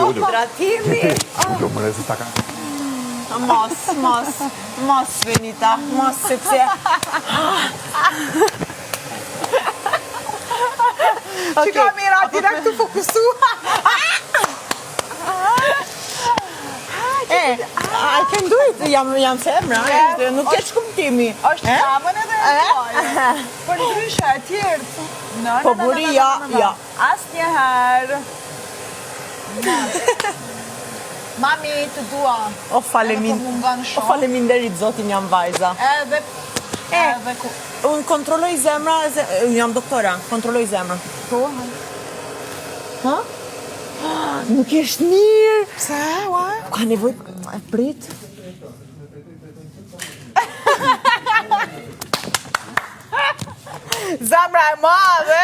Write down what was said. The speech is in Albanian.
ullu. Tratimi. Ullu, më rezi ta ka. Mos, Benita, mos, sepse... Që ka mira, tira këtu fokusu. I can do it, jam femra, nuk e shkumtimi. është kamën edhe e loje. Për ndryshe, e tjertë. Po buri, ja. As njëherë. Mami, të dua. O faleminderit, zotin jam vajza. Edhe ku... Unë kontrolloj zemra, jam doktora, kontrolloj zemra. Po, Ha? Nuk është mirë. pse, ua? Ka nevoj, prit. Zemra e madhe.